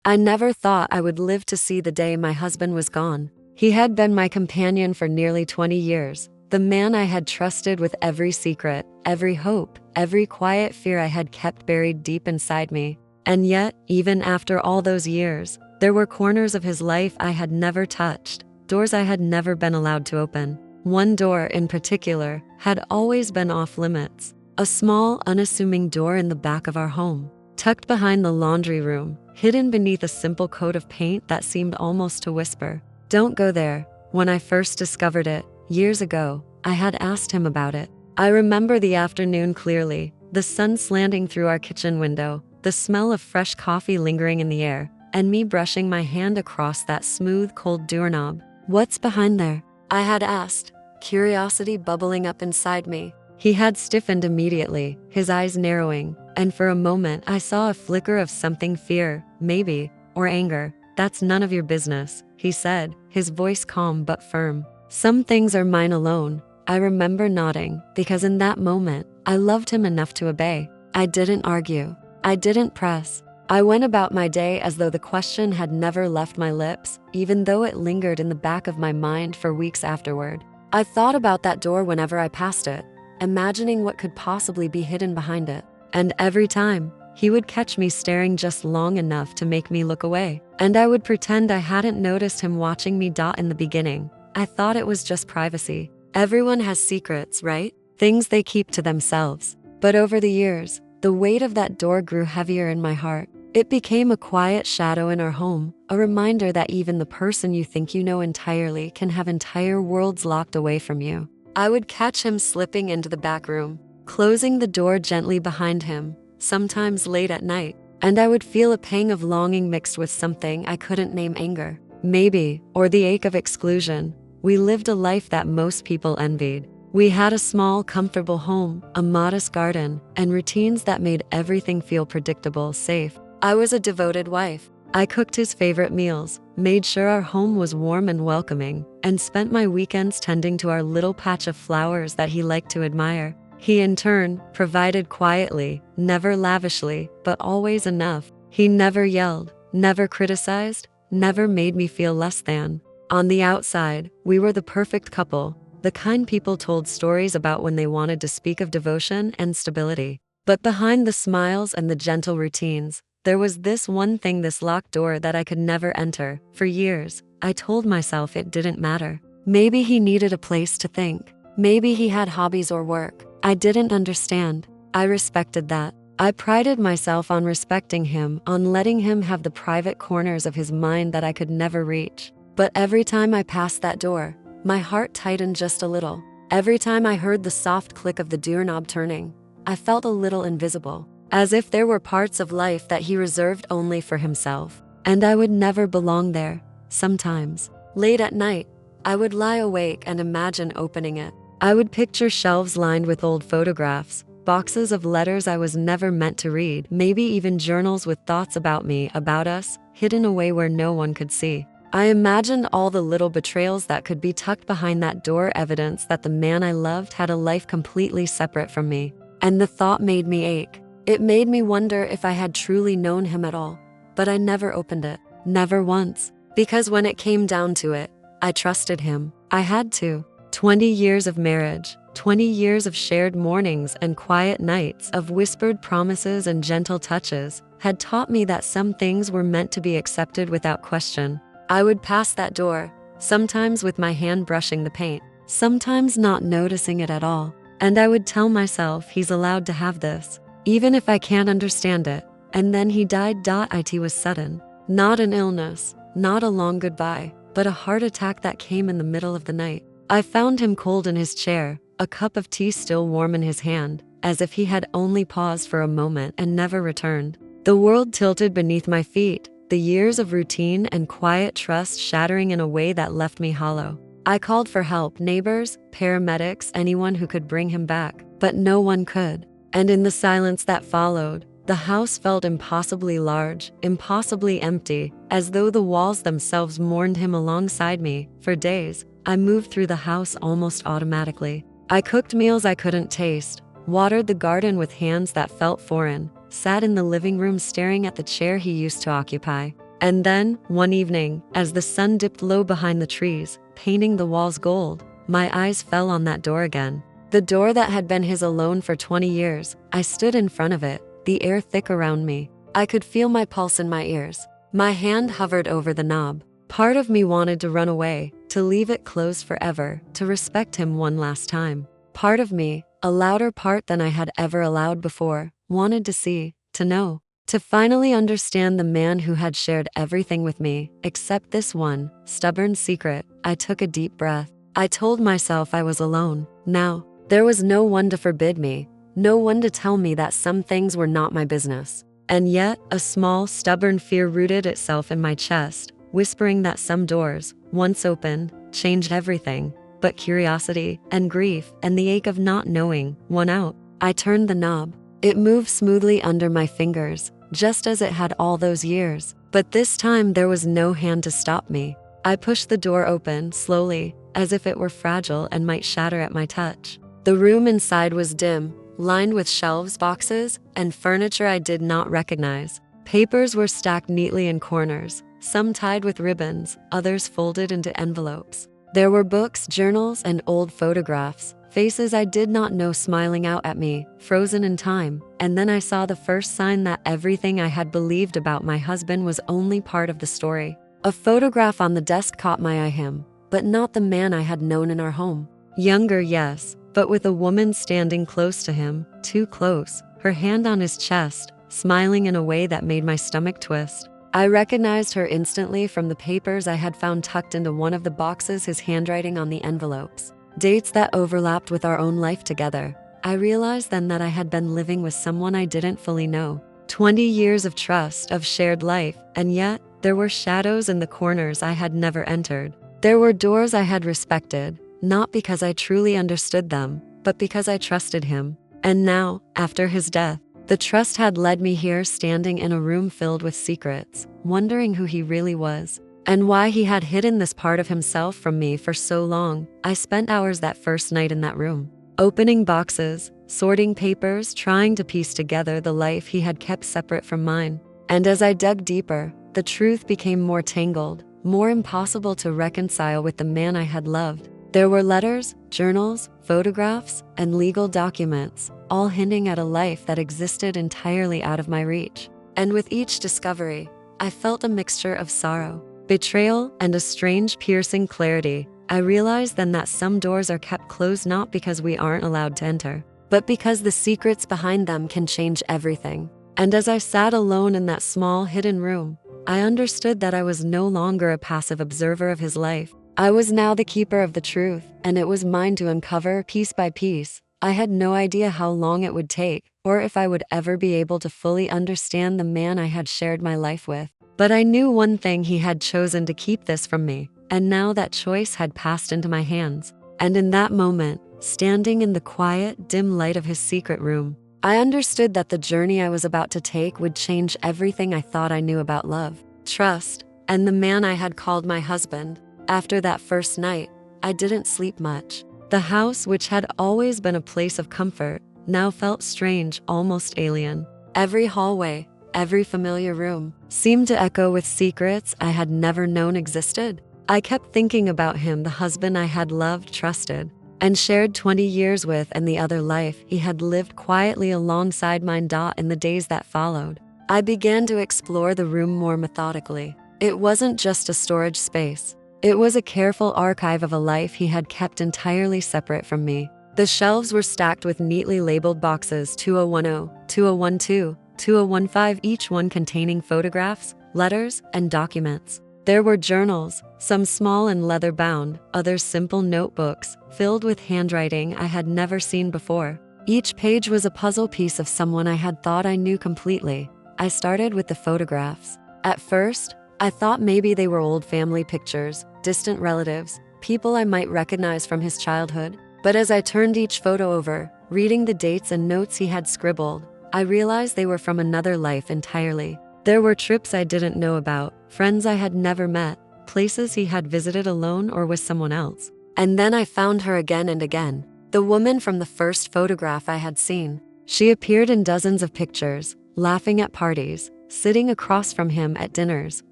I never thought I would live to see the day my husband was gone. He had been my companion for nearly 20 years, the man I had trusted with every secret, every hope, every quiet fear I had kept buried deep inside me. And yet, even after all those years, there were corners of his life I had never touched, doors I had never been allowed to open. One door in particular had always been off limits, a small, unassuming door in the back of our home, tucked behind the laundry room, hidden beneath a simple coat of paint that seemed almost to whisper, "Don't go there." When I first discovered it, years ago, I had asked him about it. I remember the afternoon clearly, the sun slanting through our kitchen window, the smell of fresh coffee lingering in the air, and me brushing my hand across that smooth, cold doorknob. "What's behind there?" I had asked, curiosity bubbling up inside me. He had stiffened immediately, his eyes narrowing, and for a moment I saw a flicker of something, fear, maybe, or anger. "That's none of your business," he said, his voice calm but firm. "Some things are mine alone." I remember nodding, because in that moment, I loved him enough to obey. I didn't argue. I didn't press. I went about my day as though the question had never left my lips, even though it lingered in the back of my mind for weeks afterward. I thought about that door whenever I passed it, imagining what could possibly be hidden behind it. And every time, he would catch me staring just long enough to make me look away. And I would pretend I hadn't noticed him watching me. In the beginning, I thought it was just privacy. Everyone has secrets, right? Things they keep to themselves. But over the years, the weight of that door grew heavier in my heart. It became a quiet shadow in our home, a reminder that even the person you think you know entirely can have entire worlds locked away from you. I would catch him slipping into the back room, closing the door gently behind him, sometimes late at night, and I would feel a pang of longing mixed with something I couldn't name, anger, maybe, or the ache of exclusion. We lived a life that most people envied. We had a small, comfortable home, a modest garden, and routines that made everything feel predictable, safe. I was a devoted wife. I cooked his favorite meals, made sure our home was warm and welcoming, and spent my weekends tending to our little patch of flowers that he liked to admire. He, in turn, provided quietly, never lavishly, but always enough. He never yelled, never criticized, never made me feel less than. On the outside, we were the perfect couple, the kind people told stories about when they wanted to speak of devotion and stability. But behind the smiles and the gentle routines, there was this one thing, this locked door that I could never enter. For years, I told myself it didn't matter. Maybe he needed a place to think. Maybe he had hobbies or work. I didn't understand. I respected that. I prided myself on respecting him, on letting him have the private corners of his mind that I could never reach. But every time I passed that door, my heart tightened just a little. Every time I heard the soft click of the doorknob turning, I felt a little invisible, as if there were parts of life that he reserved only for himself, and I would never belong there. Sometimes, late at night, I would lie awake and imagine opening it. I would picture shelves lined with old photographs, boxes of letters I was never meant to read, maybe even journals with thoughts about me, about us, hidden away where no one could see. I imagined all the little betrayals that could be tucked behind that door, evidence that the man I loved had a life completely separate from me. And the thought made me ache. It made me wonder if I had truly known him at all. But I never opened it, never once. Because when it came down to it, I trusted him. I had to. 20 years of marriage, 20 years of shared mornings and quiet nights, of whispered promises and gentle touches, had taught me that some things were meant to be accepted without question. I would pass that door, sometimes with my hand brushing the paint, sometimes not noticing it at all. And I would tell myself, he's allowed to have this, even if I can't understand it. And then he died. It was sudden. Not an illness, not a long goodbye, but a heart attack that came in the middle of the night. I found him cold in his chair, a cup of tea still warm in his hand, as if he had only paused for a moment and never returned. The world tilted beneath my feet, the years of routine and quiet trust shattering in a way that left me hollow. I called for help, neighbors, paramedics, anyone who could bring him back, but no one could. And in the silence that followed, the house felt impossibly large, impossibly empty, as though the walls themselves mourned him alongside me. For days, I moved through the house almost automatically. I cooked meals I couldn't taste, watered the garden with hands that felt foreign, sat in the living room staring at the chair he used to occupy. And then, one evening, as the sun dipped low behind the trees, painting the walls gold, my eyes fell on that door again. The door that had been his alone for 20 years. I stood in front of it, the air thick around me. I could feel my pulse in my ears. My hand hovered over the knob. Part of me wanted to run away, to leave it closed forever, to respect him one last time. Part of me, a louder part than I had ever allowed before, wanted to see, to know, to finally understand the man who had shared everything with me, except this one stubborn secret. I took a deep breath. I told myself I was alone. Now, there was no one to forbid me, no one to tell me that some things were not my business. And yet, a small, stubborn fear rooted itself in my chest, whispering that some doors, once opened, changed everything. But curiosity, and grief, and the ache of not knowing, won out. I turned the knob. It moved smoothly under my fingers, just as it had all those years. But this time there was no hand to stop me. I pushed the door open, slowly, as if it were fragile and might shatter at my touch. The room inside was dim, lined with shelves, boxes, and furniture I did not recognize. Papers were stacked neatly in corners, some tied with ribbons, others folded into envelopes. There were books, journals, and old photographs, faces I did not know smiling out at me, frozen in time. And then I saw the first sign that everything I had believed about my husband was only part of the story. A photograph on the desk caught my eye, him, but not the man I had known in our home. Younger, yes, but with a woman standing close to him, too close, her hand on his chest, smiling in a way that made my stomach twist. I recognized her instantly from the papers I had found tucked into one of the boxes, his handwriting on the envelopes. Dates that overlapped with our own life together. I realized then that I had been living with someone I didn't fully know. 20 years of trust, of shared life, and yet, there were shadows in the corners I had never entered. There were doors I had respected, not because I truly understood them, but because I trusted him. And now, after his death, the trust had led me here, standing in a room filled with secrets, wondering who he really was, and why he had hidden this part of himself from me for so long. I spent hours that first night in that room, opening boxes, sorting papers, trying to piece together the life he had kept separate from mine. And as I dug deeper, the truth became more tangled, more impossible to reconcile with the man I had loved. There were letters, journals, photographs, and legal documents, all hinting at a life that existed entirely out of my reach. And with each discovery, I felt a mixture of sorrow, betrayal, and a strange, piercing clarity. I realized then that some doors are kept closed not because we aren't allowed to enter, but because the secrets behind them can change everything. And as I sat alone in that small, hidden room, I understood that I was no longer a passive observer of his life. I was now the keeper of the truth, and it was mine to uncover piece by piece. I had no idea how long it would take, or if I would ever be able to fully understand the man I had shared my life with. But I knew one thing: he had chosen to keep this from me, and now that choice had passed into my hands. And in that moment, standing in the quiet, dim light of his secret room, I understood that the journey I was about to take would change everything I thought I knew about love, trust, and the man I had called my husband. After that first night, I didn't sleep much. The house, which had always been a place of comfort, now felt strange, almost alien. Every hallway, every familiar room, seemed to echo with secrets I had never known existed. I kept thinking about him, the husband I had loved, trusted, and shared 20 years with, and the other life he had lived quietly alongside mine. In the days that followed, I began to explore the room more methodically. It wasn't just a storage space. It was a careful archive of a life he had kept entirely separate from me. The shelves were stacked with neatly labeled boxes: 2010, 2012, 2015, each one containing photographs, letters, and documents. There were journals, some small and leather-bound, others simple notebooks, filled with handwriting I had never seen before. Each page was a puzzle piece of someone I had thought I knew completely. I started with the photographs. At first, I thought maybe they were old family pictures, distant relatives, people I might recognize from his childhood. But as I turned each photo over, reading the dates and notes he had scribbled, I realized they were from another life entirely. There were trips I didn't know about, friends I had never met, places he had visited alone or with someone else. And then I found her again and again, the woman from the first photograph I had seen. She appeared in dozens of pictures, laughing at parties, sitting across from him at dinners,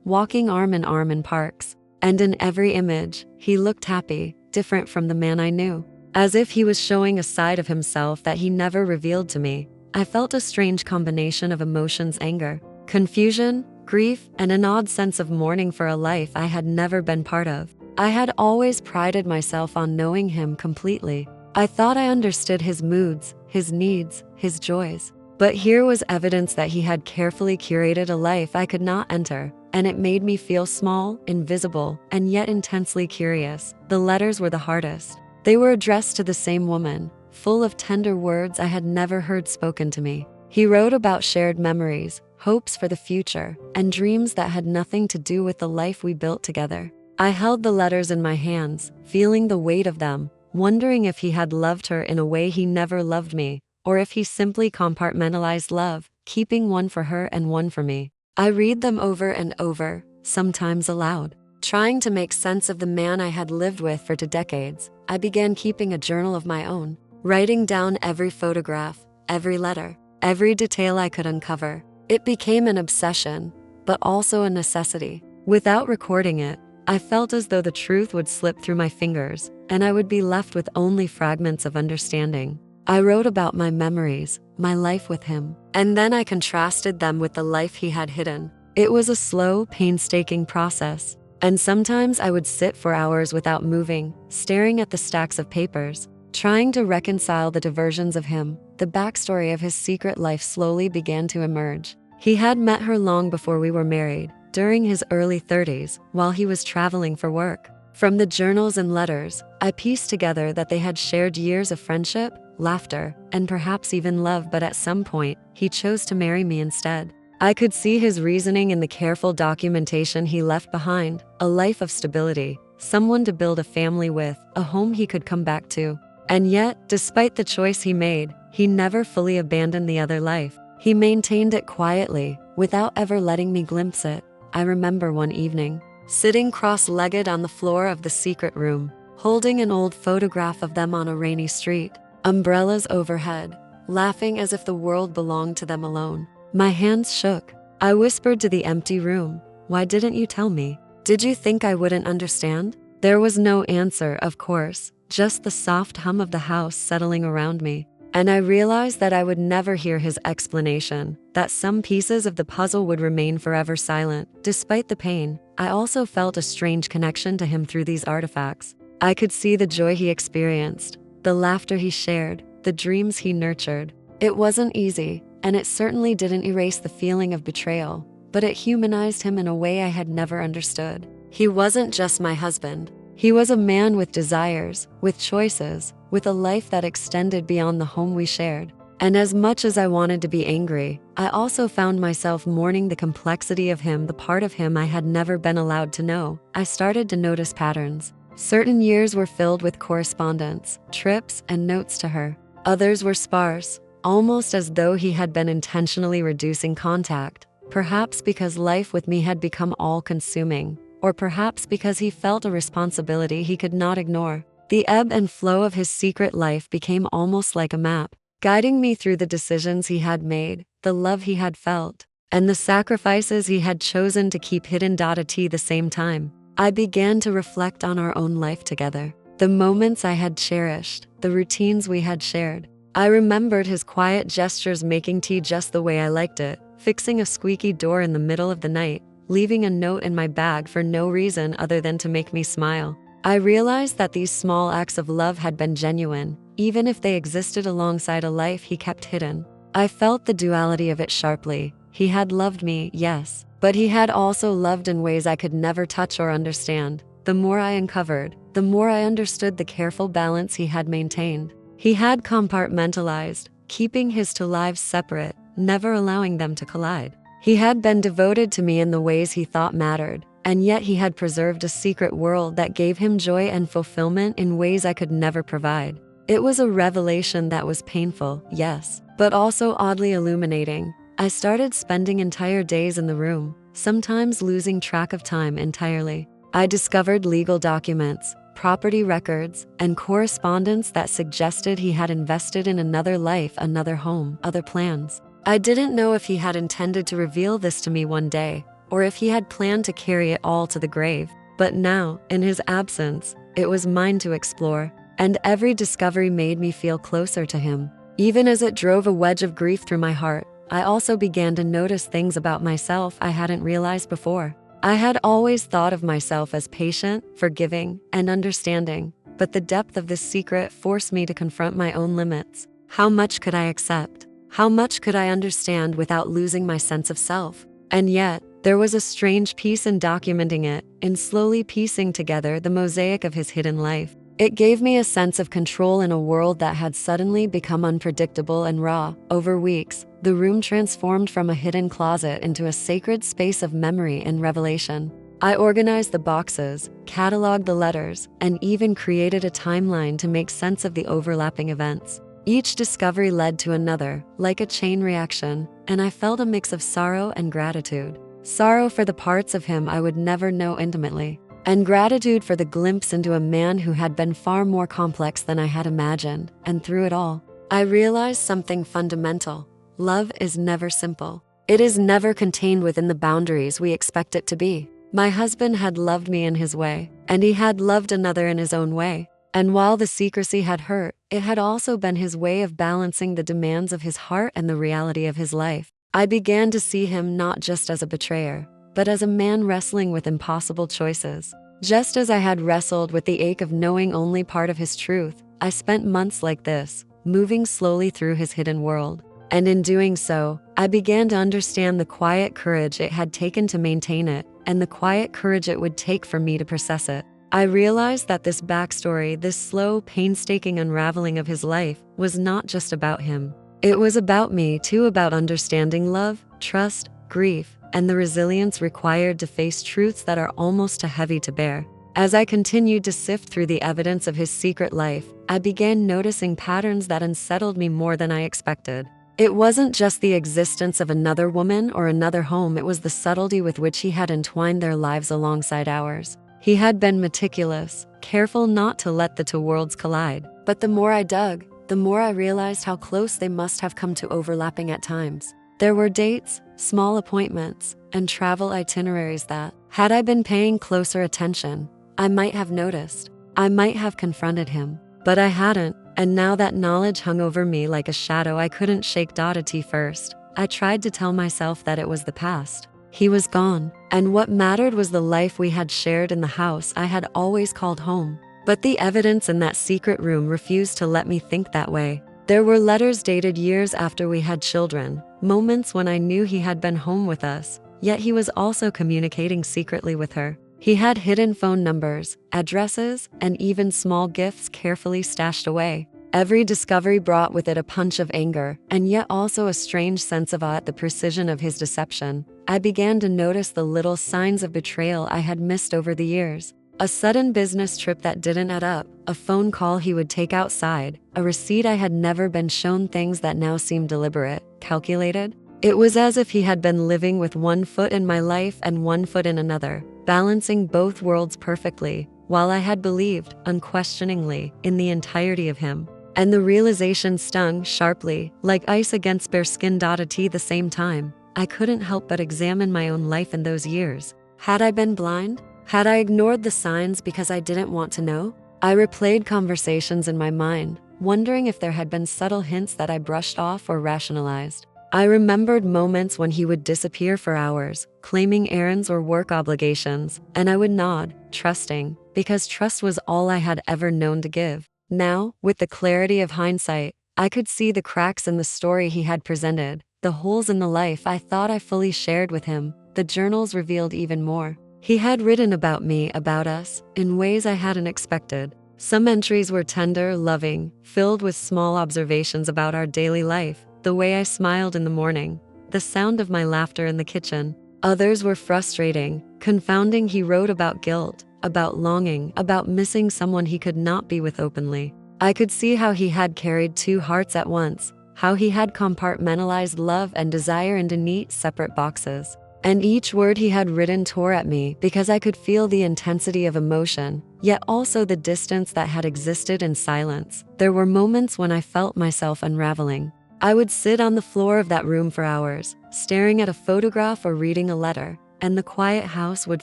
walking arm in arm in parks. And in every image, he looked happy, different from the man I knew. As if he was showing a side of himself that he never revealed to me. I felt a strange combination of emotions: anger, confusion, grief, and an odd sense of mourning for a life I had never been part of. I had always prided myself on knowing him completely. I thought I understood his moods, his needs, his joys. But here was evidence that he had carefully curated a life I could not enter, and it made me feel small, invisible, and yet intensely curious. The letters were the hardest. They were addressed to the same woman, full of tender words I had never heard spoken to me. He wrote about shared memories, hopes for the future, and dreams that had nothing to do with the life we built together. I held the letters in my hands, feeling the weight of them, wondering if he had loved her in a way he never loved me, or if he simply compartmentalized love, keeping one for her and one for me. I read them over and over, sometimes aloud. Trying to make sense of the man I had lived with for 2 decades, I began keeping a journal of my own, writing down every photograph, every letter, every detail I could uncover. It became an obsession, but also a necessity. Without recording it, I felt as though the truth would slip through my fingers, and I would be left with only fragments of understanding. I wrote about my memories, my life with him, and then I contrasted them with the life he had hidden. It was a slow, painstaking process, and sometimes I would sit for hours without moving, staring at the stacks of papers, trying to reconcile the diversions of him. The backstory of his secret life slowly began to emerge. He had met her long before we were married, during his early 30s, while he was traveling for work. From the journals and letters, I pieced together that they had shared years of friendship, laughter, and perhaps even love, but at some point, he chose to marry me instead. I could see his reasoning in the careful documentation he left behind: a life of stability, someone to build a family with, a home he could come back to. And yet, despite the choice he made, he never fully abandoned the other life. He maintained it quietly, without ever letting me glimpse it. I remember one evening, sitting cross-legged on the floor of the secret room, holding an old photograph of them on a rainy street, umbrellas overhead, laughing as if the world belonged to them alone. My hands shook. I whispered to the empty room, "Why didn't you tell me? Did you think I wouldn't understand?" There was no answer, of course, just the soft hum of the house settling around me. And I realized that I would never hear his explanation, that some pieces of the puzzle would remain forever silent. Despite the pain, I also felt a strange connection to him through these artifacts. I could see the joy he experienced, the laughter he shared, the dreams he nurtured. It wasn't easy, and it certainly didn't erase the feeling of betrayal, but it humanized him in a way I had never understood. He wasn't just my husband. He was a man with desires, with choices, with a life that extended beyond the home we shared. And as much as I wanted to be angry, I also found myself mourning the complexity of him, the part of him I had never been allowed to know. I started to notice patterns. Certain years were filled with correspondence, trips, and notes to her. Others were sparse, almost as though he had been intentionally reducing contact, perhaps because life with me had become all-consuming, or perhaps because he felt a responsibility he could not ignore. The ebb and flow of his secret life became almost like a map, guiding me through the decisions he had made, the love he had felt, and the sacrifices he had chosen to keep hidden. At the same time, I began to reflect on our own life together, the moments I had cherished, the routines we had shared. I remembered his quiet gestures, making tea just the way I liked it, fixing a squeaky door in the middle of the night, leaving a note in my bag for no reason other than to make me smile. I realized that these small acts of love had been genuine, even if they existed alongside a life he kept hidden. I felt the duality of it sharply. He had loved me, yes, but he had also loved in ways I could never touch or understand. The more I uncovered, the more I understood the careful balance he had maintained. He had compartmentalized, keeping his two lives separate, never allowing them to collide. He had been devoted to me in the ways he thought mattered, and yet he had preserved a secret world that gave him joy and fulfillment in ways I could never provide. It was a revelation that was painful, yes, but also oddly illuminating. I started spending entire days in the room, sometimes losing track of time entirely. I discovered legal documents, property records, and correspondence that suggested he had invested in another life, another home, other plans. I didn't know if he had intended to reveal this to me one day, or if he had planned to carry it all to the grave. But now, in his absence, it was mine to explore, and every discovery made me feel closer to him. Even as it drove a wedge of grief through my heart, I also began to notice things about myself I hadn't realized before. I had always thought of myself as patient, forgiving, and understanding, but the depth of this secret forced me to confront my own limits. How much could I accept? How much could I understand without losing my sense of self? And yet, there was a strange peace in documenting it, in slowly piecing together the mosaic of his hidden life. It gave me a sense of control in a world that had suddenly become unpredictable and raw. Over weeks, the room transformed from a hidden closet into a sacred space of memory and revelation. I organized the boxes, cataloged the letters, and even created a timeline to make sense of the overlapping events. Each discovery led to another, like a chain reaction, and I felt a mix of sorrow and gratitude. Sorrow for the parts of him I would never know intimately, and gratitude for the glimpse into a man who had been far more complex than I had imagined. And through it all, I realized something fundamental. Love is never simple. It is never contained within the boundaries we expect it to be. My husband had loved me in his way, and he had loved another in his own way. And while the secrecy had hurt, it had also been his way of balancing the demands of his heart and the reality of his life. I began to see him not just as a betrayer, but as a man wrestling with impossible choices. Just as I had wrestled with the ache of knowing only part of his truth, I spent months like this, moving slowly through his hidden world. And in doing so, I began to understand the quiet courage it had taken to maintain it, and the quiet courage it would take for me to process it. I realized that this backstory, this slow, painstaking unraveling of his life, was not just about him. It was about me too, about understanding love, trust, grief, and the resilience required to face truths that are almost too heavy to bear. As I continued to sift through the evidence of his secret life, I began noticing patterns that unsettled me more than I expected. It wasn't just the existence of another woman or another home, it was the subtlety with which he had entwined their lives alongside ours. He had been meticulous, careful not to let the two worlds collide. But the more I dug, the more I realized how close they must have come to overlapping at times. There were dates, small appointments, and travel itineraries that, had I been paying closer attention, I might have noticed. I might have confronted him. But I hadn't, and now that knowledge hung over me like a shadow I couldn't shake. At first, I tried to tell myself that it was the past. He was gone, and what mattered was the life we had shared in the house I had always called home. But the evidence in that secret room refused to let me think that way. There were letters dated years after we had children, moments when I knew he had been home with us, yet he was also communicating secretly with her. He had hidden phone numbers, addresses, and even small gifts carefully stashed away. Every discovery brought with it a punch of anger, and yet also a strange sense of awe at the precision of his deception. I began to notice the little signs of betrayal I had missed over the years. A sudden business trip that didn't add up, a phone call he would take outside, a receipt I had never been shown, things that now seemed deliberate, calculated. It was as if he had been living with one foot in my life and one foot in another, balancing both worlds perfectly, while I had believed, unquestioningly, in the entirety of him. And the realization stung sharply, like ice against bare skin. At the same time, I couldn't help but examine my own life in those years. Had I been blind? Had I ignored the signs because I didn't want to know? I replayed conversations in my mind, wondering if there had been subtle hints that I brushed off or rationalized. I remembered moments when he would disappear for hours, claiming errands or work obligations, and I would nod, trusting, because trust was all I had ever known to give. Now, with the clarity of hindsight, I could see the cracks in the story he had presented, the holes in the life I thought I fully shared with him. The journals revealed even more. He had written about me, about us, in ways I hadn't expected. Some entries were tender, loving, filled with small observations about our daily life, the way I smiled in the morning, the sound of my laughter in the kitchen. Others were frustrating, confounding. He wrote about guilt, about longing, about missing someone he could not be with openly. I could see how he had carried two hearts at once, how he had compartmentalized love and desire into neat, separate boxes. And each word he had written tore at me because I could feel the intensity of emotion, yet also the distance that had existed in silence. There were moments when I felt myself unraveling. I would sit on the floor of that room for hours, staring at a photograph or reading a letter, and the quiet house would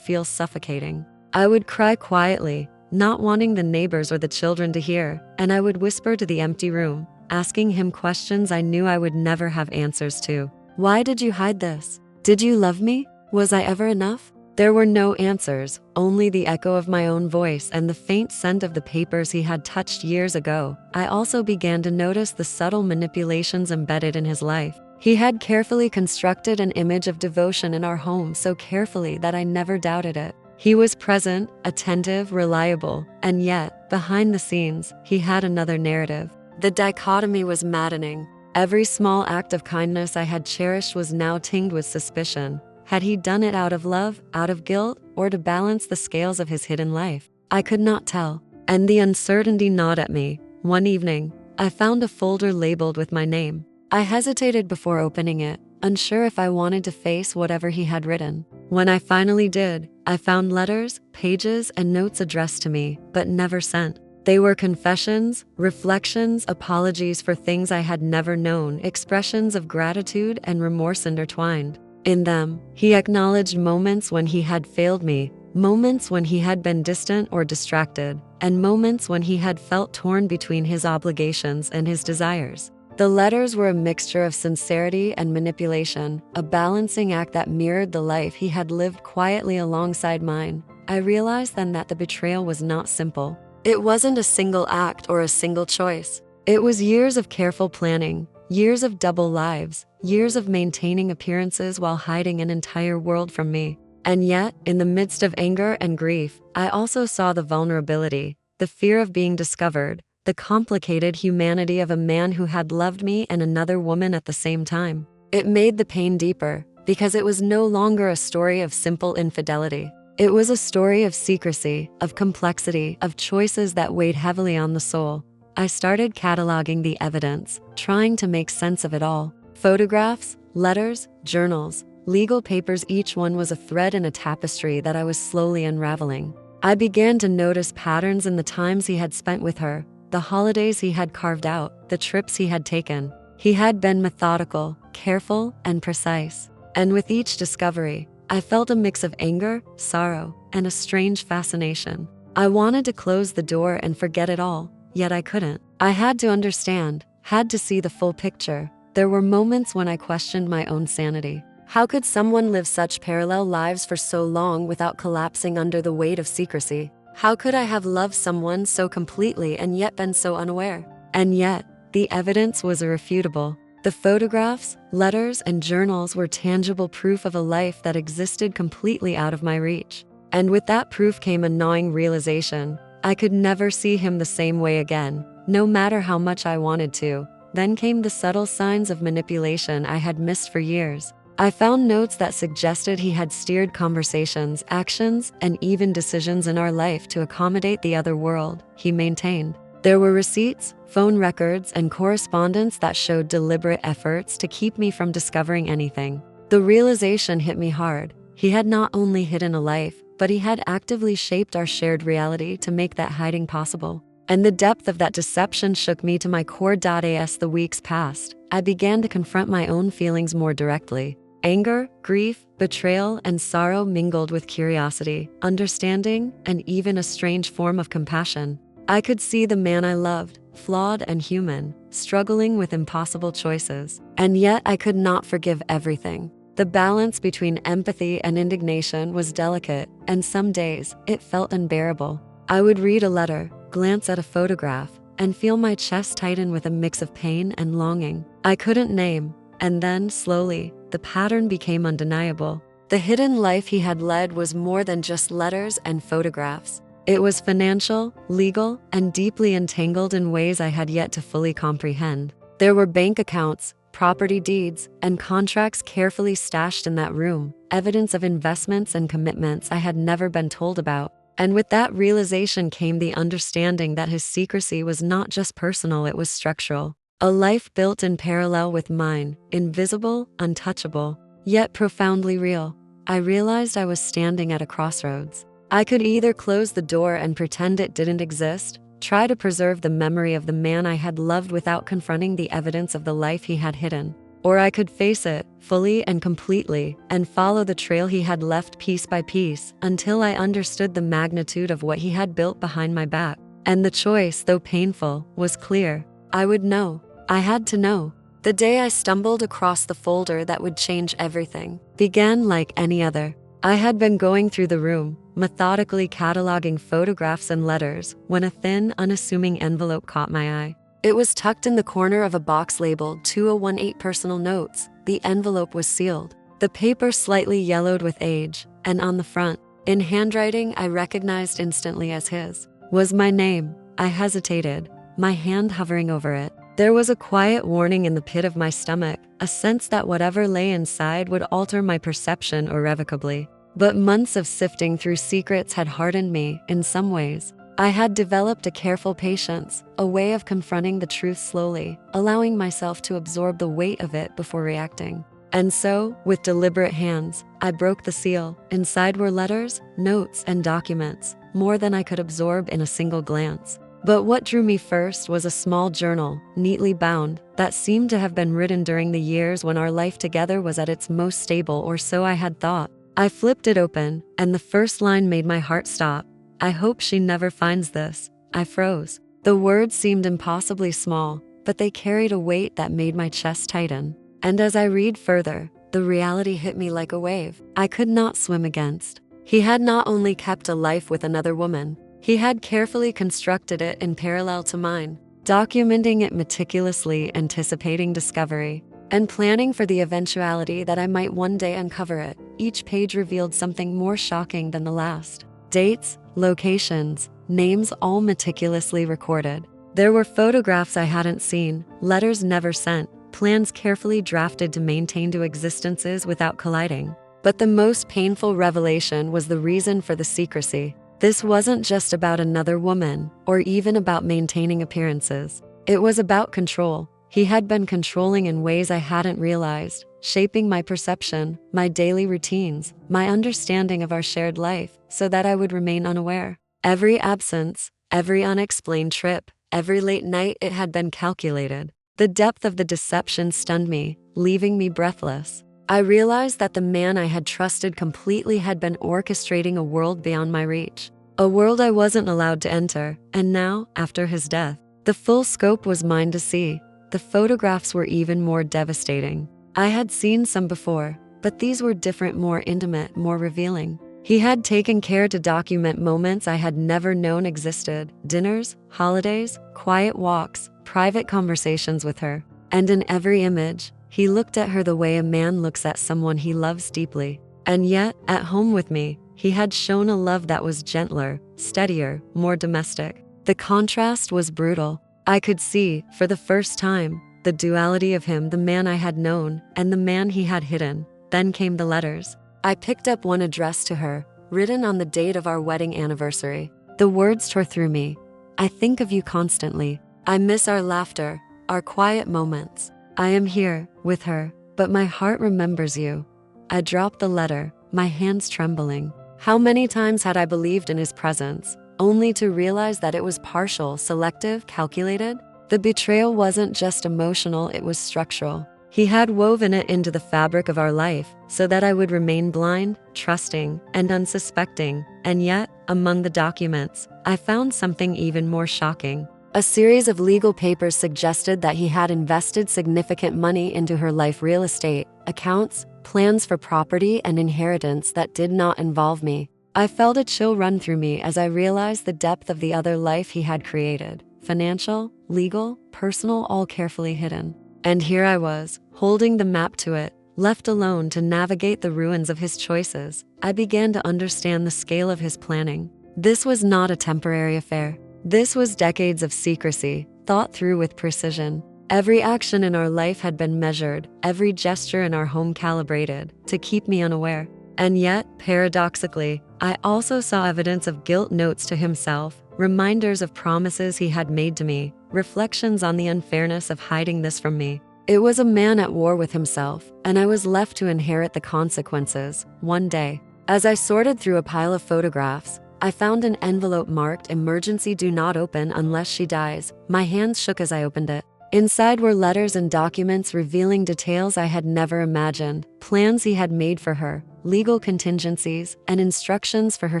feel suffocating. I would cry quietly, not wanting the neighbors or the children to hear, and I would whisper to the empty room, asking him questions I knew I would never have answers to. Why did you hide this? Did you love me? Was I ever enough? There were no answers, only the echo of my own voice and the faint scent of the papers he had touched years ago. I also began to notice the subtle manipulations embedded in his life. He had carefully constructed an image of devotion in our home so carefully that I never doubted it. He was present, attentive, reliable, and yet, behind the scenes, he had another narrative. The dichotomy was maddening. Every small act of kindness I had cherished was now tinged with suspicion. Had he done it out of love, out of guilt, or to balance the scales of his hidden life? I could not tell, and the uncertainty gnawed at me. One evening, I found a folder labeled with my name. I hesitated before opening it, unsure if I wanted to face whatever he had written. When I finally did, I found letters, pages, and notes addressed to me, but never sent. They were confessions, reflections, apologies for things I had never known, expressions of gratitude and remorse intertwined. In them, he acknowledged moments when he had failed me, moments when he had been distant or distracted, and moments when he had felt torn between his obligations and his desires. The letters were a mixture of sincerity and manipulation, a balancing act that mirrored the life he had lived quietly alongside mine. I realized then that the betrayal was not simple. It wasn't a single act or a single choice. It was years of careful planning, years of double lives, years of maintaining appearances while hiding an entire world from me. And yet, in the midst of anger and grief, I also saw the vulnerability, the fear of being discovered, the complicated humanity of a man who had loved me and another woman at the same time. It made the pain deeper, because it was no longer a story of simple infidelity. It was a story of secrecy, of complexity, of choices that weighed heavily on the soul. I started cataloging the evidence, trying to make sense of it all. Photographs, letters, journals, legal papers, each one was a thread in a tapestry that I was slowly unraveling. I began to notice patterns in the times he had spent with her, the holidays he had carved out, the trips he had taken. He had been methodical, careful, and precise. And with each discovery, I felt a mix of anger, sorrow, and a strange fascination. I wanted to close the door and forget it all, yet I couldn't. I had to understand, had to see the full picture. There were moments when I questioned my own sanity. How could someone live such parallel lives for so long without collapsing under the weight of secrecy? How could I have loved someone so completely and yet been so unaware? And yet, the evidence was irrefutable. The photographs, letters, and journals were tangible proof of a life that existed completely out of my reach. And with that proof came a gnawing realization. I could never see him the same way again, no matter how much I wanted to. Then came the subtle signs of manipulation I had missed for years. I found notes that suggested he had steered conversations, actions, and even decisions in our life to accommodate the other world, he maintained. There were receipts, phone records, and correspondence that showed deliberate efforts to keep me from discovering anything. The realization hit me hard. He had not only hidden a life, but he had actively shaped our shared reality to make that hiding possible. And the depth of that deception shook me to my core. As the weeks passed, I began to confront my own feelings more directly. Anger, grief, betrayal, and sorrow mingled with curiosity, understanding, and even a strange form of compassion. I could see the man I loved, flawed and human, struggling with impossible choices. And yet I could not forgive everything. The balance between empathy and indignation was delicate, and some days it felt unbearable. I would read a letter, glance at a photograph, and feel my chest tighten with a mix of pain and longing I couldn't name. And then, slowly, the pattern became undeniable. The hidden life he had led was more than just letters and photographs. It was financial, legal, and deeply entangled in ways I had yet to fully comprehend. There were bank accounts, property deeds, and contracts carefully stashed in that room, evidence of investments and commitments I had never been told about. And with that realization came the understanding that his secrecy was not just personal, it was structural. A life built in parallel with mine, invisible, untouchable, yet profoundly real. I realized I was standing at a crossroads. I could either close the door and pretend it didn't exist, try to preserve the memory of the man I had loved without confronting the evidence of the life he had hidden, Or I could face it, fully and completely, and follow the trail he had left piece by piece, until I understood the magnitude of what he had built behind my back. And the choice, though painful, was clear. I would know. I had to know. The day I stumbled across the folder that would change everything began like any other. I had been going through the room, methodically cataloging photographs and letters, when a thin, unassuming envelope caught my eye. It was tucked in the corner of a box labeled 2018 Personal Notes. The envelope was sealed, the paper slightly yellowed with age, and on the front, in handwriting I recognized instantly as his, was my name. I hesitated, my hand hovering over it. There was a quiet warning in the pit of my stomach, a sense that whatever lay inside would alter my perception irrevocably. But months of sifting through secrets had hardened me in some ways. I had developed a careful patience, a way of confronting the truth slowly, allowing myself to absorb the weight of it before reacting. And so, with deliberate hands, I broke the seal. Inside were letters, notes, and documents, more than I could absorb in a single glance. But what drew me first was a small journal, neatly bound, that seemed to have been written during the years when our life together was at its most stable, or so I had thought. I flipped it open, and the first line made my heart stop. I hope she never finds this. I froze. The words seemed impossibly small, but they carried a weight that made my chest tighten. And as I read further, the reality hit me like a wave I could not swim against. He had not only kept a life with another woman, he had carefully constructed it in parallel to mine, documenting it meticulously, anticipating discovery, and planning for the eventuality that I might one day uncover it. Each page revealed something more shocking than the last. Dates, locations, names, all meticulously recorded. There were photographs I hadn't seen, letters never sent, plans carefully drafted to maintain two existences without colliding. But the most painful revelation was the reason for the secrecy. This wasn't just about another woman, or even about maintaining appearances. It was about control. He had been controlling in ways I hadn't realized, shaping my perception, my daily routines, my understanding of our shared life, so that I would remain unaware. Every absence, every unexplained trip, every late night, it had been calculated. The depth of the deception stunned me, leaving me breathless. I realized that the man I had trusted completely had been orchestrating a world beyond my reach, a world I wasn't allowed to enter, and now, after his death, the full scope was mine to see. The photographs were even more devastating. I had seen some before, but these were different, more intimate, more revealing. He had taken care to document moments I had never known existed: dinners, holidays, quiet walks, private conversations with her. And in every image, he looked at her the way a man looks at someone he loves deeply. And yet, at home with me, he had shown a love that was gentler, steadier, more domestic. The contrast was brutal. I could see, for the first time, the duality of him, the man I had known, and the man he had hidden. Then came the letters. I picked up one addressed to her, written on the date of our wedding anniversary. The words tore through me. I think of you constantly. I miss our laughter, our quiet moments. I am here, with her, but my heart remembers you. I dropped the letter, my hands trembling. How many times had I believed in his presence, only to realize that it was partial, selective, calculated? The betrayal wasn't just emotional, it was structural. He had woven it into the fabric of our life, so that I would remain blind, trusting, and unsuspecting. And yet, among the documents, I found something even more shocking. A series of legal papers suggested that he had invested significant money into her life, real estate, accounts, plans for property, and inheritance that did not involve me. I felt a chill run through me as I realized the depth of the other life he had created. Financial, legal, personal, all carefully hidden. And here I was, holding the map to it, left alone to navigate the ruins of his choices. I began to understand the scale of his planning. This was not a temporary affair. This was decades of secrecy, thought through with precision. Every action in our life had been measured, every gesture in our home calibrated, to keep me unaware. And yet, paradoxically, I also saw evidence of guilt, notes to himself, reminders of promises he had made to me, reflections on the unfairness of hiding this from me. It was a man at war with himself, and I was left to inherit the consequences, one day. As I sorted through a pile of photographs, I found an envelope marked "Emergency, do not open unless she dies." My hands shook as I opened it. Inside were letters and documents revealing details I had never imagined, plans he had made for her, legal contingencies, and instructions for her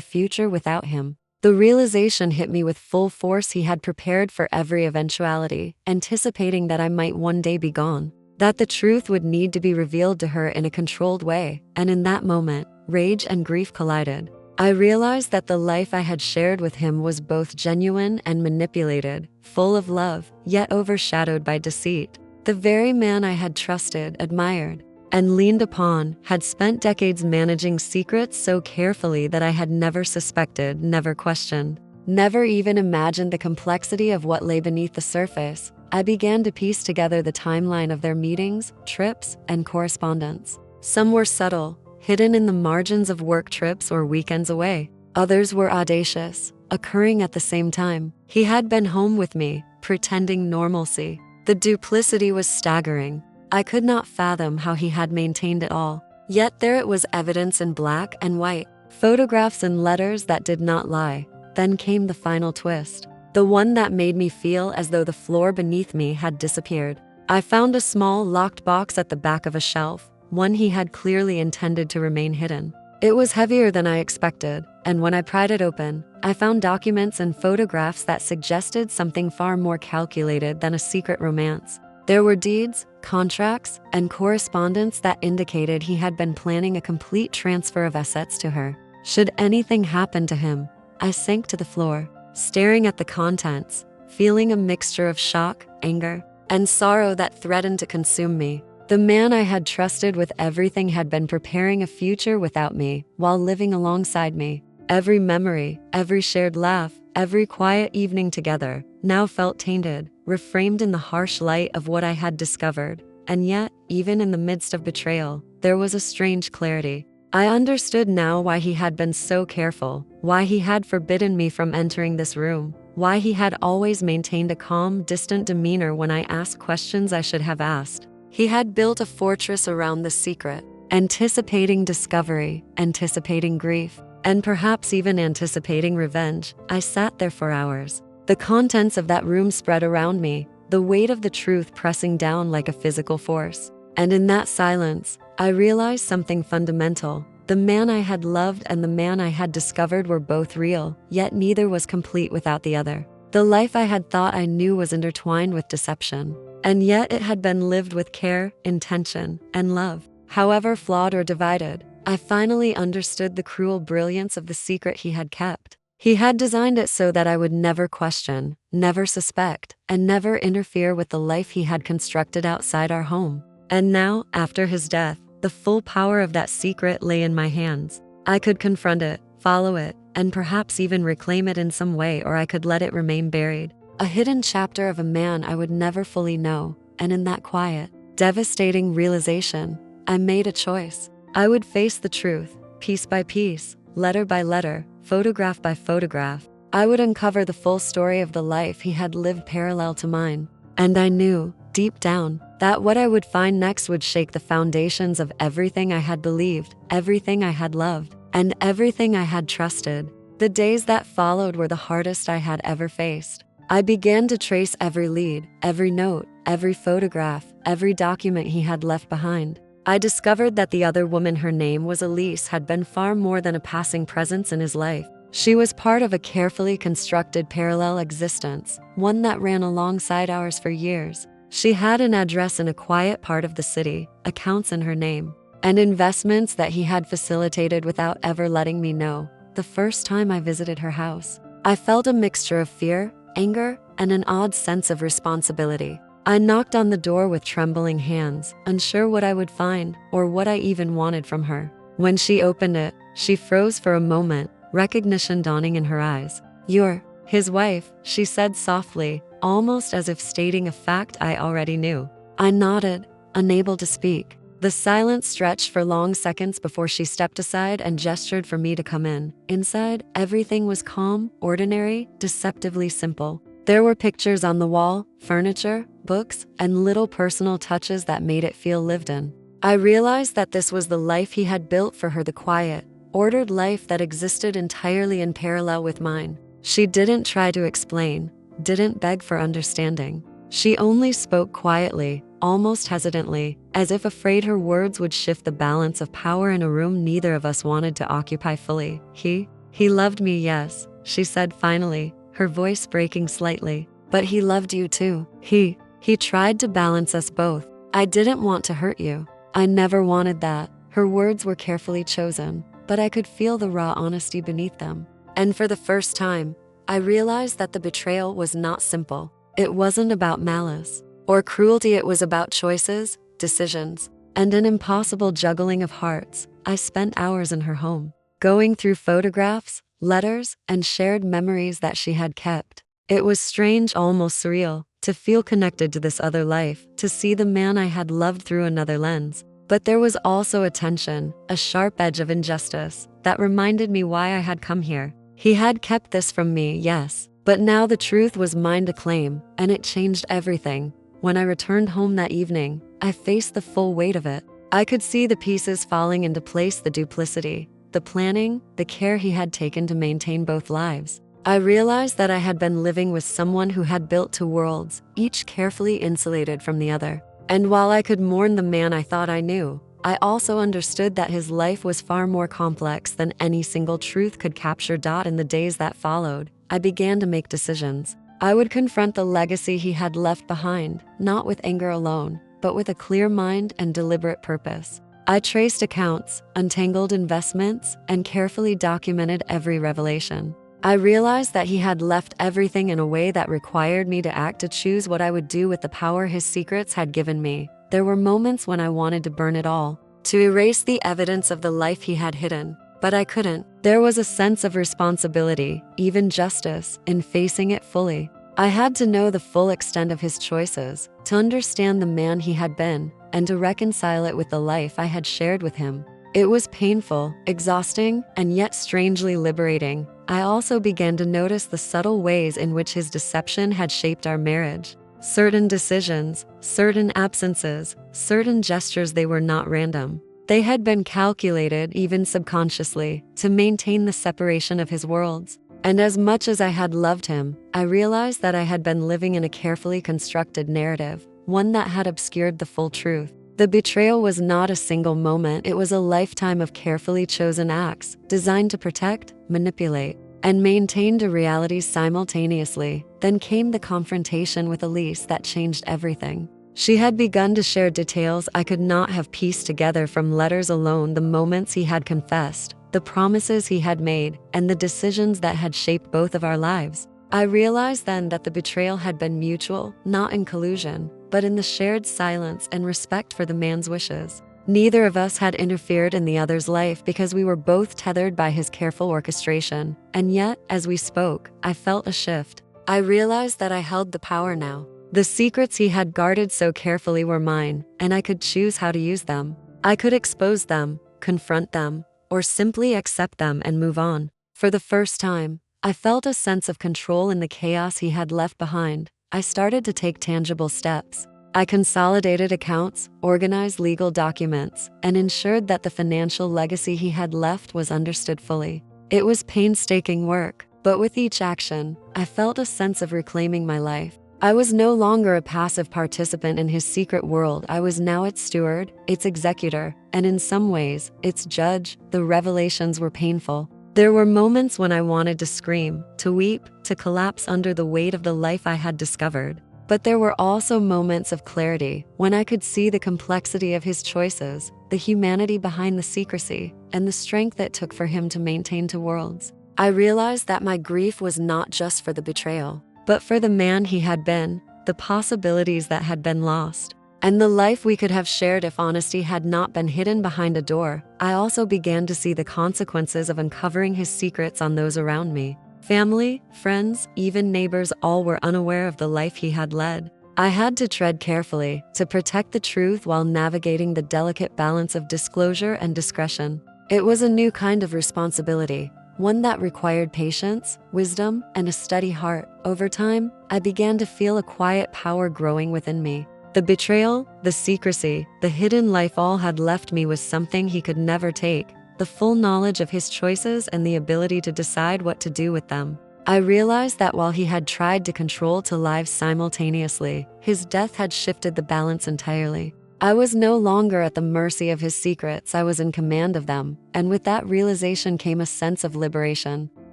future without him. The realization hit me with full force. He had prepared for every eventuality, anticipating that I might one day be gone, that the truth would need to be revealed to her in a controlled way, and in that moment, rage and grief collided. I realized that the life I had shared with him was both genuine and manipulated, full of love, yet overshadowed by deceit. The very man I had trusted, admired, and leaned upon had spent decades managing secrets so carefully that I had never suspected, never questioned, never even imagined the complexity of what lay beneath the surface. I began to piece together the timeline of their meetings, trips, and correspondence. Some were subtle, hidden in the margins of work trips or weekends away. Others were audacious, occurring at the same time. He had been home with me, pretending normalcy. The duplicity was staggering. I could not fathom how he had maintained it all. Yet there it was, evidence in black and white, photographs and letters that did not lie. Then came the final twist, the one that made me feel as though the floor beneath me had disappeared. I found a small locked box at the back of a shelf, one he had clearly intended to remain hidden. It was heavier than I expected, and when I pried it open, I found documents and photographs that suggested something far more calculated than a secret romance. There were deeds, contracts, and correspondence that indicated he had been planning a complete transfer of assets to her. Should anything happen to him, I sank to the floor, staring at the contents, feeling a mixture of shock, anger, and sorrow that threatened to consume me. The man I had trusted with everything had been preparing a future without me, while living alongside me. Every memory, every shared laugh, every quiet evening together, now felt tainted, reframed in the harsh light of what I had discovered. And yet, even in the midst of betrayal, there was a strange clarity. I understood now why he had been so careful, why he had forbidden me from entering this room, why he had always maintained a calm, distant demeanor when I asked questions I should have asked. He had built a fortress around the secret, anticipating discovery, anticipating grief, and perhaps even anticipating revenge. I sat there for hours. The contents of that room spread around me, the weight of the truth pressing down like a physical force. And in that silence, I realized something fundamental. The man I had loved and the man I had discovered were both real, yet neither was complete without the other. The life I had thought I knew was intertwined with deception, and yet it had been lived with care, intention, and love. However flawed or divided, I finally understood the cruel brilliance of the secret he had kept. He had designed it so that I would never question, never suspect, and never interfere with the life he had constructed outside our home. And now, after his death, the full power of that secret lay in my hands. I could confront it, follow it, and perhaps even reclaim it in some way, or I could let it remain buried. A hidden chapter of a man I would never fully know, and in that quiet, devastating realization, I made a choice. I would face the truth, piece by piece, letter by letter, photograph by photograph. I would uncover the full story of the life he had lived parallel to mine. And I knew, deep down, that what I would find next would shake the foundations of everything I had believed, everything I had loved, and everything I had trusted. The days that followed were the hardest I had ever faced. I began to trace every lead, every note, every photograph, every document he had left behind. I discovered that the other woman, her name was Elise, had been far more than a passing presence in his life. She was part of a carefully constructed parallel existence, one that ran alongside ours for years. She had an address in a quiet part of the city, accounts in her name, and investments that he had facilitated without ever letting me know. The first time I visited her house, I felt a mixture of fear, anger, and an odd sense of responsibility. I knocked on the door with trembling hands, unsure what I would find or what I even wanted from her. When she opened it, she froze for a moment, recognition dawning in her eyes. "You're his wife," she said softly, almost as if stating a fact I already knew. I nodded, unable to speak. The silence stretched for long seconds before she stepped aside and gestured for me to come in. Inside, everything was calm, ordinary, deceptively simple. There were pictures on the wall, furniture, books, and little personal touches that made it feel lived in. I realized that this was the life he had built for her, the quiet, ordered life that existed entirely in parallel with mine. She didn't try to explain, didn't beg for understanding. She only spoke quietly, almost hesitantly, as if afraid her words would shift the balance of power in a room neither of us wanted to occupy fully. He loved me, yes, she said finally, her voice breaking slightly. But he loved you too. He tried to balance us both. I didn't want to hurt you. I never wanted that. Her words were carefully chosen, but I could feel the raw honesty beneath them. And for the first time, I realized that the betrayal was not simple. It wasn't about malice or cruelty, it was about choices, decisions, and an impossible juggling of hearts. I spent hours in her home, going through photographs, letters, and shared memories that she had kept. It was strange, almost surreal, to feel connected to this other life, to see the man I had loved through another lens. But there was also a tension, a sharp edge of injustice, that reminded me why I had come here. He had kept this from me, yes, but now the truth was mine to claim, and it changed everything. When I returned home that evening, I faced the full weight of it. I could see the pieces falling into place, the duplicity, the planning, the care he had taken to maintain both lives. I realized that I had been living with someone who had built two worlds, each carefully insulated from the other. And while I could mourn the man I thought I knew, I also understood that his life was far more complex than any single truth could capture. In the days that followed, I began to make decisions. I would confront the legacy he had left behind, not with anger alone, but with a clear mind and deliberate purpose. I traced accounts, untangled investments, and carefully documented every revelation. I realized that he had left everything in a way that required me to act, to choose what I would do with the power his secrets had given me. There were moments when I wanted to burn it all, to erase the evidence of the life he had hidden, but I couldn't. There was a sense of responsibility, even justice, in facing it fully. I had to know the full extent of his choices, to understand the man he had been, and to reconcile it with the life I had shared with him. It was painful, exhausting, and yet strangely liberating. I also began to notice the subtle ways in which his deception had shaped our marriage. Certain decisions, certain absences, certain gestures, they were not random. They had been calculated, even subconsciously, to maintain the separation of his worlds. And as much as I had loved him, I realized that I had been living in a carefully constructed narrative, one that had obscured the full truth. The betrayal was not a single moment, it was a lifetime of carefully chosen acts, designed to protect, manipulate, and maintain two realities simultaneously. Then came the confrontation with Elise that changed everything. She had begun to share details I could not have pieced together from letters alone, the moments he had confessed, the promises he had made, and the decisions that had shaped both of our lives. I realized then that the betrayal had been mutual, not in collusion, but in the shared silence and respect for the man's wishes. Neither of us had interfered in the other's life because we were both tethered by his careful orchestration. And yet, as we spoke, I felt a shift. I realized that I held the power now. The secrets he had guarded so carefully were mine, and I could choose how to use them. I could expose them, confront them, or simply accept them and move on. For the first time, I felt a sense of control in the chaos he had left behind. I started to take tangible steps. I consolidated accounts, organized legal documents, and ensured that the financial legacy he had left was understood fully. It was painstaking work, but with each action, I felt a sense of reclaiming my life. I was no longer a passive participant in his secret world. I was now its steward, its executor, and in some ways, its judge. The revelations were painful. There were moments when I wanted to scream, to weep, to collapse under the weight of the life I had discovered. But there were also moments of clarity, when I could see the complexity of his choices, the humanity behind the secrecy, and the strength it took for him to maintain two worlds. I realized that my grief was not just for the betrayal, but for the man he had been, the possibilities that had been lost, and the life we could have shared if honesty had not been hidden behind a door. I also began to see the consequences of uncovering his secrets on those around me. Family, friends, even neighbors, all were unaware of the life he had led. I had to tread carefully, to protect the truth while navigating the delicate balance of disclosure and discretion. It was a new kind of responsibility, one that required patience, wisdom, and a steady heart. Over time, I began to feel a quiet power growing within me. The betrayal, the secrecy, the hidden life all had left me with something he could never take: the full knowledge of his choices and the ability to decide what to do with them. I realized that while he had tried to control two lives simultaneously, his death had shifted the balance entirely. I was no longer at the mercy of his secrets, I was in command of them, and with that realization came a sense of liberation.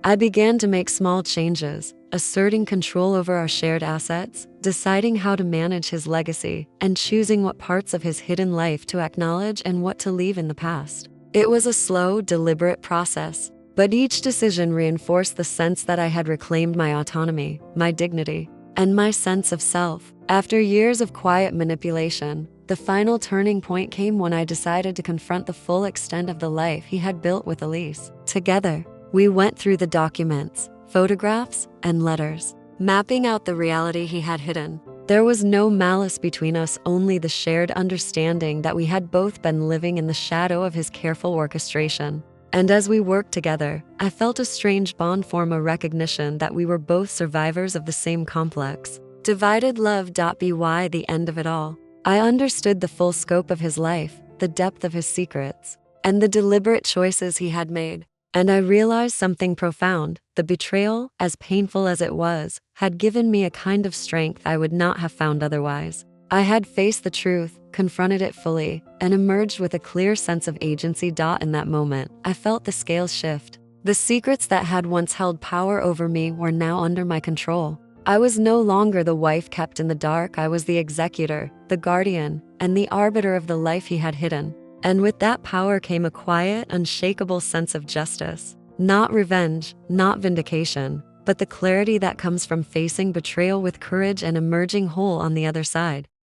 I began to make small changes, asserting control over our shared assets, deciding how to manage his legacy, and choosing what parts of his hidden life to acknowledge and what to leave in the past. It was a slow, deliberate process, but each decision reinforced the sense that I had reclaimed my autonomy, my dignity, and my sense of self. After years of quiet manipulation, the final turning point came when I decided to confront the full extent of the life he had built with Elise. Together, we went through the documents, photographs, and letters, mapping out the reality he had hidden. There was no malice between us, only the shared understanding that we had both been living in the shadow of his careful orchestration. And as we worked together, I felt a strange bond form, a recognition that we were both survivors of the same complex, divided love. By the end of it all, I understood the full scope of his life, the depth of his secrets, and the deliberate choices he had made. And I realized something profound. The betrayal, as painful as it was, had given me a kind of strength I would not have found otherwise. I had faced the truth, confronted it fully, and emerged with a clear sense of agency. In that moment, I felt the scales shift. The secrets that had once held power over me were now under my control. I was no longer the wife kept in the dark. I was the executor, the guardian, and the arbiter of the life he had hidden. And with that power came a quiet, unshakable sense of justice. Not revenge, not vindication, but the clarity that comes from facing betrayal with courage and emerging whole on the other side.